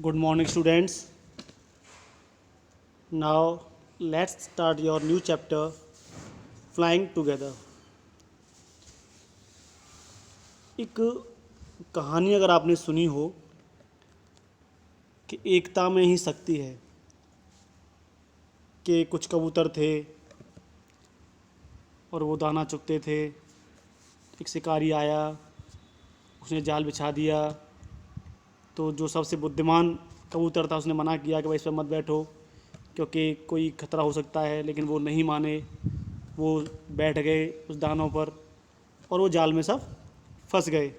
Good morning, students. Now, let's start your new chapter, Flying Together. एक कहानी अगर आपने सुनी हो कि एकता में ही शक्ति है, कि कुछ कबूतर थे और वो दाना चुगते थे। एक शिकारी आया, उसने जाल बिछा दिया, तो जो सबसे बुद्धिमान कबूतर था उसने मना किया कि भाई इस पर मत बैठो क्योंकि कोई खतरा हो सकता है, लेकिन वो नहीं माने। वो बैठ गए उस दानों पर और वो जाल में सब फंस गए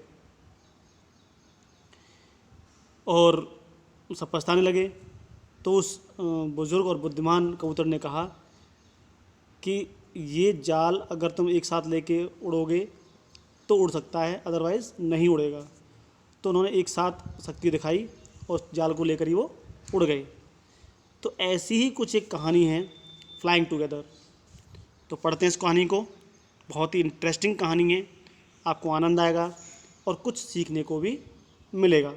और सब पछताने लगे। तो उस बुज़ुर्ग और बुद्धिमान कबूतर ने कहा कि ये जाल अगर तुम एक साथ लेके उड़ोगे तो उड़ सकता है, अदरवाइज़ नहीं उड़ेगा। तो उन्होंने एक साथ शक्ति दिखाई और जाल को लेकर ही वो उड़ गए। तो ऐसी ही कुछ एक कहानी है, फ्लाइंग टुगेदर। तो पढ़ते हैं इस कहानी को। बहुत ही इंटरेस्टिंग कहानी है, आपको आनंद आएगा और कुछ सीखने को भी मिलेगा।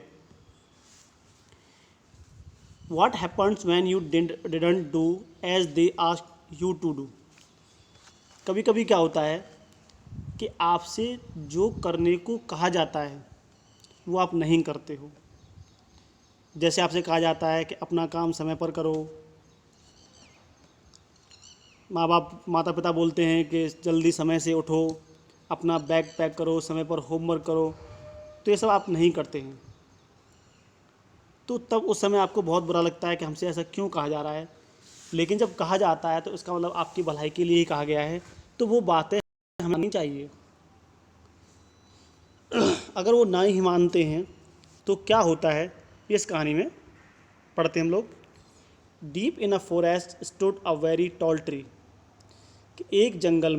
What happens when you didn't do as they asked you to do? कभी कभी क्या होता है कि आपसे जो करने को कहा जाता है वो आप नहीं करते हो। जैसे आपसे कहा जाता है कि अपना काम समय पर करो, माता पिता बोलते हैं कि जल्दी समय से उठो, अपना बैग पैक करो, समय पर होमवर्क करो, तो ये सब आप नहीं करते हैं। तो तब उस समय आपको बहुत बुरा लगता है कि हमसे ऐसा क्यों कहा जा रहा है। लेकिन जब कहा जाता है तो इसका मतलब आपकी भलाई के लिए ही कहा गया है, तो वो बातें हमें नहीं चाहिए। अगर वो ना ही मानते हैं तो क्या होता है ये इस कहानी में पढ़ते हैं हम लोग। Deep in a forest stood a very tall tree. कि एक जंगल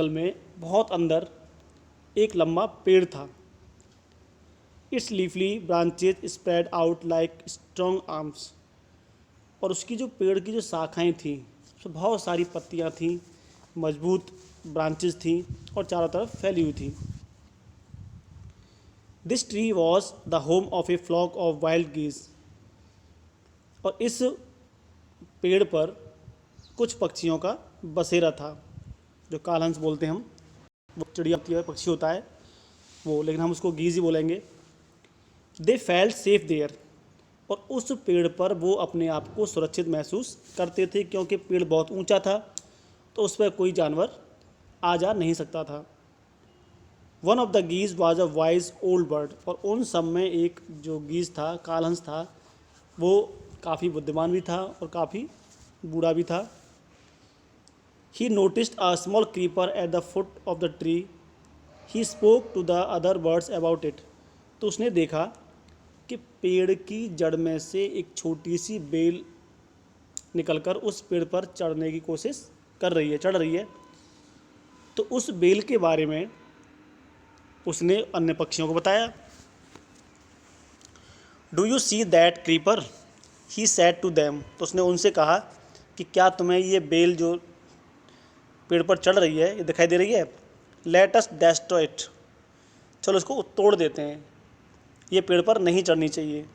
में बहुत अंदर एक लंबा पेड़ था। Its leafy branches spread out like strong arms. और उसकी जो पेड़ की जो शाखाएं थीं, उसमें बहुत सारी पत्तियां थीं, मजबूत ब्रांचेज थीं और चारों तरफ फैली हुई थी। This tree was the home of a flock of wild geese. और इस पेड़ पर कुछ पक्षियों का बसेरा था, जो कालहंस बोलते हैं हम। वो चिड़िया होती है, पक्षी होता है वो, लेकिन हम उसको गीज ही बोलेंगे। They felt safe there. और उस पेड़ पर वो अपने आप को सुरक्षित महसूस करते थे, क्योंकि पेड़ बहुत ऊंचा था तो उस पर कोई जानवर आ जा नहीं सकता था। One of the geese was a wise old bird. और उन सब में एक जो गीज था, कालहंस था, वो काफ़ी बुद्धिमान भी था और काफ़ी बूढ़ा भी था। He noticed a small creeper at the foot of the tree. He spoke to the other birds about it. तो उसने देखा कि पेड़ की जड़ में से एक छोटी सी बेल निकलकर उस पेड़ पर चढ़ने की कोशिश चढ़ रही है। तो उस बेल के बारे में उसने अन्य पक्षियों को बताया। Do you see that creeper, he said to them. तो उसने उनसे कहा कि क्या तुम्हें ये बेल जो पेड़ पर चढ़ रही है ये दिखाई दे रही है। Let us destroy it. चलो इसको तोड़ देते हैं, ये पेड़ पर नहीं चढ़नी चाहिए।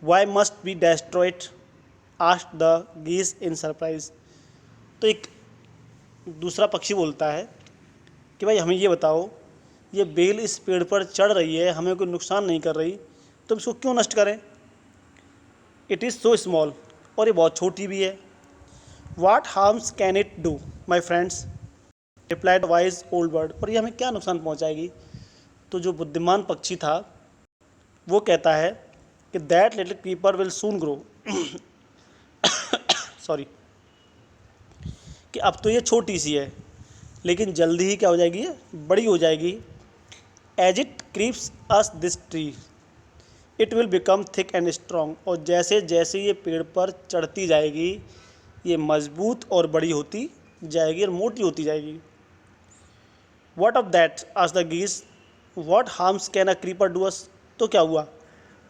Why must be destroyed, asked the geese in surprise. तो एक दूसरा पक्षी बोलता है कि भाई हमें ये बताओ, ये बेल इस पेड़ पर चढ़ रही है, हमें कोई नुकसान नहीं कर रही, तो इसको क्यों नष्ट करें। It is so small. और ये बहुत छोटी भी है। What harms can it do my friends, replied wise old bird. और ये हमें क्या नुकसान पहुंचाएगी। तो जो बुद्धिमान पक्षी था वो कहता है कि that little creeper will soon grow. Sorry, कि अब तो ये छोटी सी है लेकिन जल्दी ही क्या हो जाएगी, ये बड़ी हो जाएगी। As it creeps us this tree it will become thick and strong. और जैसे जैसे ये पेड़ पर चढ़ती जाएगी ये मजबूत और बड़ी होती जाएगी और मोटी होती जाएगी। व्हाट ऑफ दैट, आज द गीस, what harms can a creeper do us. तो क्या हुआ,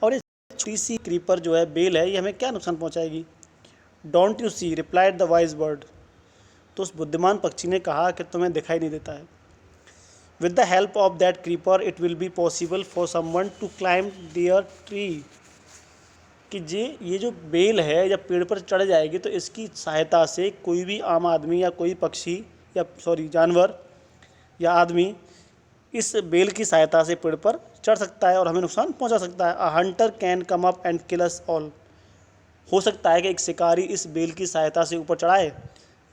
और ये छोटी सी क्रीपर जो है, बेल है, ये हमें क्या नुकसान पहुंचाएगी। Don't you see, replied the wise bird. तो उस बुद्धिमान पक्षी ने कहा कि तुम्हें दिखाई नहीं देता है। With the help of that creeper it will be possible for someone to climb their tree. कि ये जो बेल है जब पेड़ पर चढ़ जाएगी तो इसकी सहायता से कोई भी आम आदमी या कोई पक्षी या जानवर या आदमी इस बेल की सहायता से पेड़ पर चढ़ सकता है और हमें नुकसान पहुंचा सकता है। अ Hunter can come up and kill us all. हो सकता है कि एक शिकारी इस बेल की सहायता से ऊपर चढ़ाए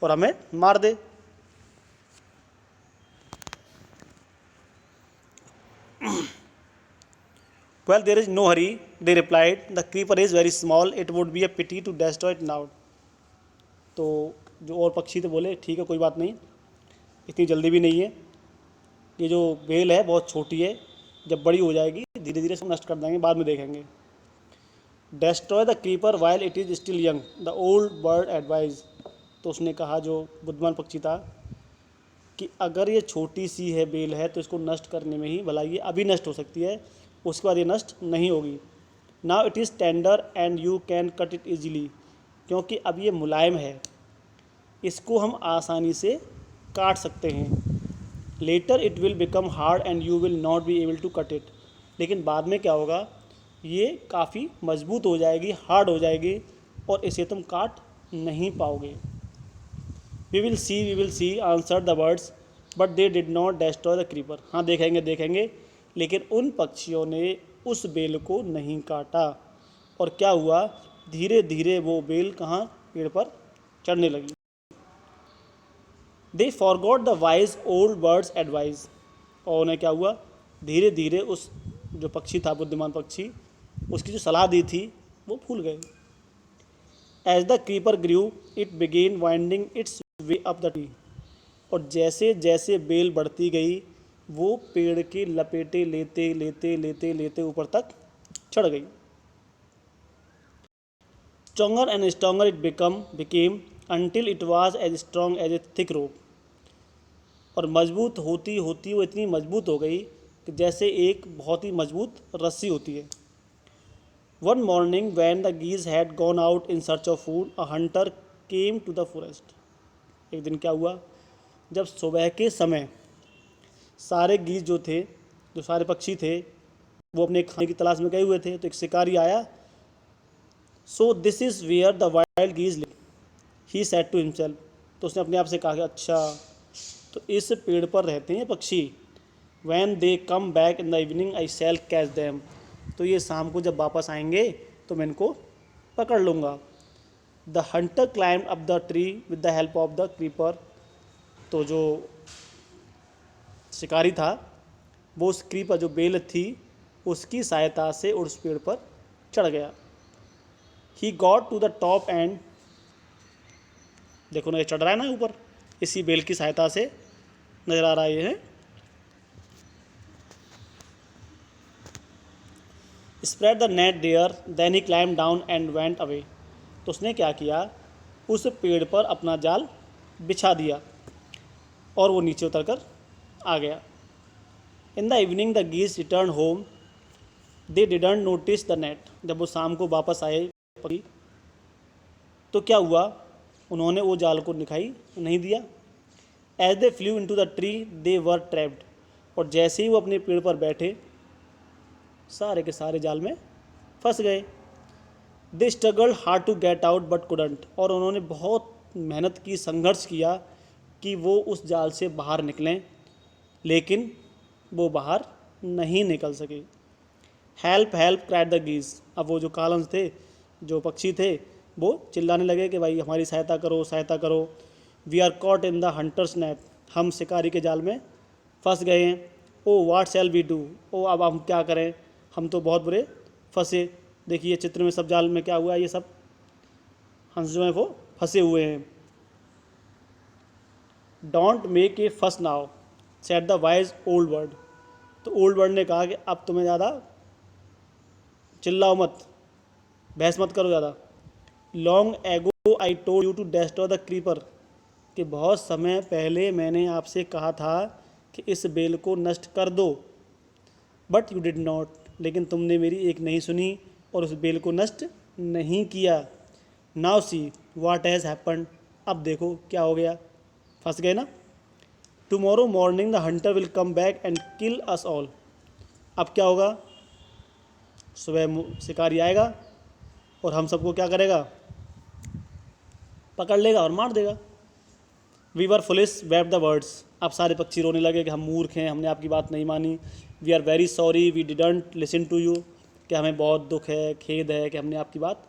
और हमें मार दे। Well, there is no hurry, they replied. The creeper is very small. It would be a pity to destroy it now. तो जो और पक्षी थे बोले ठीक है कोई बात नहीं, इतनी जल्दी भी नहीं है, ये जो बेल है बहुत छोटी है, जब बड़ी हो जाएगी धीरे धीरे सब नष्ट कर देंगे, बाद में देखेंगे। Destroy the creeper while it is still young, the old bird advise. तो उसने कहा, जो बुद्धिमान पक्षी था, कि अगर ये छोटी सी है बेल है तो इसको नष्ट करने में ही भला ये अभी नष्ट हो सकती है, उसके बाद ये नष्ट नहीं होगी। Now it is tender and you can cut it easily. क्योंकि अब ये मुलायम है, इसको हम आसानी से काट सकते हैं। Later it will become hard and you will not be able to cut it. लेकिन बाद में क्या होगा, ये काफ़ी मजबूत हो जाएगी, हार्ड हो जाएगी और इसे तुम काट नहीं पाओगे। We will see answer the birds but they did not destroy the creeper. हाँ देखेंगे देखेंगे, लेकिन उन पक्षियों ने उस बेल को नहीं काटा। और क्या हुआ, धीरे धीरे वो बेल कहाँ, पेड़ पर चढ़ने लगी। They forgot the wise old bird's advice. और उन्हें क्या हुआ, धीरे धीरे उस जो पक्षी था, बुद्धिमान पक्षी, उसकी जो सलाह दी थी वो भूल गए। As the creeper grew it began winding its way up the tree. और जैसे जैसे बेल बढ़ती गई वो पेड़ के लपेटे लेते लेते लेते लेते ऊपर तक चढ़ गई। Stronger and stronger it became until it was as strong as a thick rope. और मजबूत होती होती वो इतनी मजबूत हो गई कि जैसे एक बहुत ही मजबूत रस्सी होती है। One morning when the geese had gone out in search of food a hunter came to the forest. एक दिन क्या हुआ, जब सुबह के समय सारे गीज जो थे, जो सारे पक्षी थे, वो अपने खाने की तलाश में गए हुए थे, तो एक शिकारी आया। So this is where the wild geese live, he said to himself. तो उसने अपने आप से कहा कि अच्छा, तो इस पेड़ पर रहते हैं पक्षी। When they come back in the evening I shall catch them. तो ये शाम को जब वापस आएंगे तो मैं इनको पकड़ लूँगा। The Hunter climb up the tree with the help of the creeper. तो जो शिकारी था वो उस क्रीपर, जो बेल थी, उसकी सहायता से उस पेड़ पर चढ़ गया। He got to the top and, देखो ना ये चढ़ रहा है ना ऊपर, इसी बेल की सहायता से नजर आ रहा है ये है। Spread the net there then he climb down and went away. तो उसने क्या किया, उस पेड़ पर अपना जाल बिछा दिया और वो नीचे उतर कर आ गया। In the evening the geese return home they didn't notice the net. जब वो शाम को वापस आए पक्षी, तो क्या हुआ, उन्होंने वो जाल को दिखाई नहीं दिया। As they flew into the tree they were trapped. और जैसे ही वो अपने पेड़ पर बैठे सारे के सारे जाल में फंस गए। They struggle hard to get out but couldn't. और उन्होंने बहुत मेहनत की, संघर्ष किया कि वो उस जाल से बाहर निकलें, लेकिन वो बाहर नहीं निकल सके। Help help cried the geese. अब वो जो कालंस थे, जो पक्षी थे, वो चिल्लाने लगे कि भाई हमारी सहायता करो, सहायता करो। We are caught in the hunter's net. हम शिकारी के जाल में फंस गए हैं। Oh what shall we do. ओ अब हम क्या करें, हम तो बहुत बुरे फंसे। देखिए चित्र में सब जाल में क्या हुआ है, ये सब हंस जो हैं वो फंसे हुए हैं। डोंट मेक ए फस now said the wise old bird. तो ओल्ड बर्ड ने कहा कि अब तुम्हें ज़्यादा चिल्लाओ मत, बहस मत करो ज़्यादा। Long ago I told you to destroy the creeper. कि बहुत समय पहले मैंने आपसे कहा था कि इस बेल को नष्ट कर दो, बट यू डिड नॉट। लेकिन तुमने मेरी एक नहीं सुनी और उस बेल को नष्ट नहीं किया। Now see what has happened. अब देखो क्या हो गया, फंस गए ना। Tomorrow morning the Hunter will come back and kill us all. अब क्या होगा, सुबह शिकारी आएगा और हम सबको क्या करेगा, पकड़ लेगा और मार देगा। We were foolish wept the birds. अब सारे पक्षी रोने लगे कि हम मूर्ख हैं, हमने आपकी बात नहीं मानी। We are very sorry we didn't listen to you, कि हमें बहुत दुख है, खेद है कि हमने आपकी बात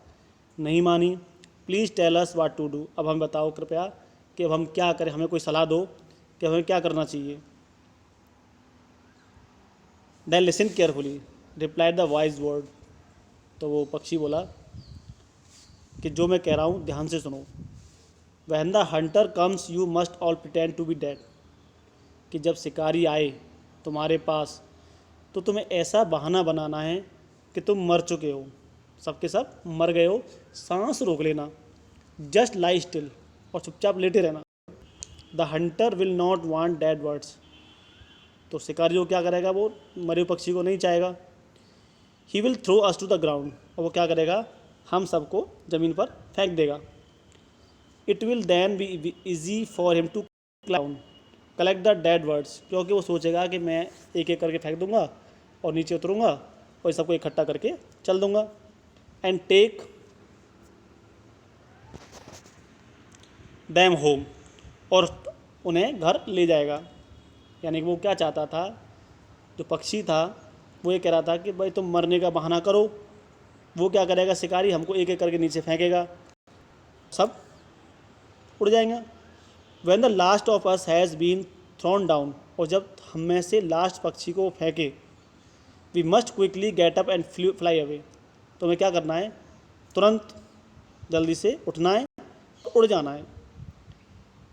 नहीं मानी। Please tell us what to do. अब हमें बताओ कृपया कि अब हम क्या करें, हमें कोई सलाह दो कि हमें क्या करना चाहिए। Then listen carefully replied the wise bird. तो वो पक्षी बोला कि जो मैं कह रहा हूँ ध्यान से सुनो। When the hunter comes you must all pretend to be dead, कि जब शिकारी आए तुम्हारे पास तो तुम्हें ऐसा बहाना बनाना है कि तुम मर चुके हो, सबके सब मर गए हो। सांस रोक लेना, जस्ट लाई स्टिल, और चुपचाप लेटे रहना। The Hunter will not want dead words. तो शिकारी जो क्या करेगा, वो मरे पक्षी को नहीं चाहेगा। He will throw us to the ground, और वो क्या करेगा, हम सबको ज़मीन पर फेंक देगा। It will then be easy for him to clown collect the dead birds, क्योंकि वो सोचेगा कि मैं एक एक करके फेंक दूंगा और नीचे उतरूंगा और सबको इकट्ठा करके चल दूंगा। एंड टेक दैम होम, और उन्हें घर ले जाएगा। यानी कि वो क्या चाहता था, जो पक्षी था वो ये कह रहा था कि भाई तुम मरने का बहाना करो, वो क्या करेगा, शिकारी हमको एक एक करके नीचे फेंकेगा, सब उड़ जाएंगे। When the last of us has been thrown down, और जब हम में से लास्ट पक्षी को फेंके, we must quickly get up and fly away. तो हमें क्या करना है, तुरंत जल्दी से उठना है, उड़ जाना है।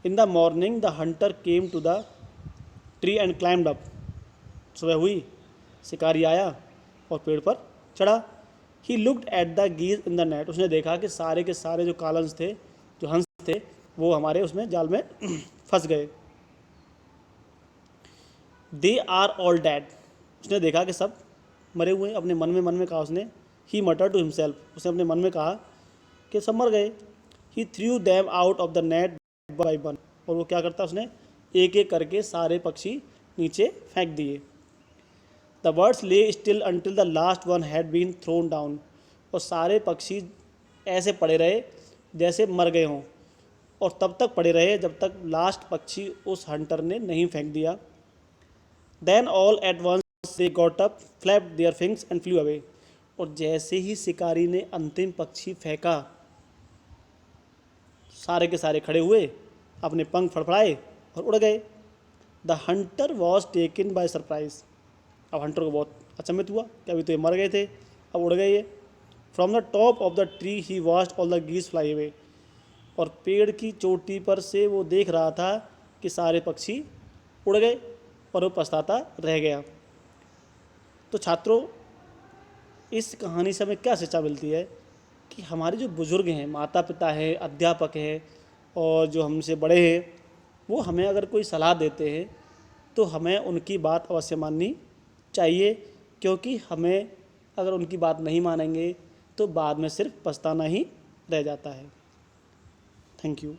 In the morning the hunter came to the tree and climbed up. सुबह हुई, शिकारी आया और पेड़ पर चढ़ा। He looked at the geese in the net, उसने देखा कि सारे के सारे जो कालंस थे, जो हंस थे, वो हमारे उसमें जाल में फंस गए। दे आर ऑल डेड, उसने देखा कि सब मरे हुए हैं। अपने मन में कहा उसने, ही मटर टू हिमसेल्फ, उसने अपने मन में कहा कि सब मर गए। He threw them out of the net by one, और वो क्या करता, उसने एक एक करके सारे पक्षी नीचे फेंक दिए। The birds lay still until the last one had been thrown down, और सारे पक्षी ऐसे पड़े रहे जैसे मर गए हों, और तब तक पड़े रहे जब तक लास्ट पक्षी उस हंटर ने नहीं फेंक दिया। Then all at once they got up flapped their wings and flew away, और जैसे ही शिकारी ने अंतिम पक्षी फेंका, सारे के सारे खड़े हुए, अपने पंख फड़फड़ाए और उड़ गए। The Hunter was taken by surprise, अब हंटर को बहुत अचंभित हुआ कि अभी तो ये मर गए थे, अब उड़ गए ये। From the top of the tree he watched all the geese fly away, और पेड़ की चोटी पर से वो देख रहा था कि सारे पक्षी उड़ गए और वो पछताता रह गया। तो छात्रों, इस कहानी से हमें क्या शिक्षा मिलती है कि हमारे जो बुज़ुर्ग हैं, माता पिता हैं, अध्यापक हैं और जो हमसे बड़े हैं, वो हमें अगर कोई सलाह देते हैं तो हमें उनकी बात अवश्य माननी चाहिए, क्योंकि हमें अगर उनकी बात नहीं मानेंगे तो बाद में सिर्फ पछताना ही रह जाता है। Thank you.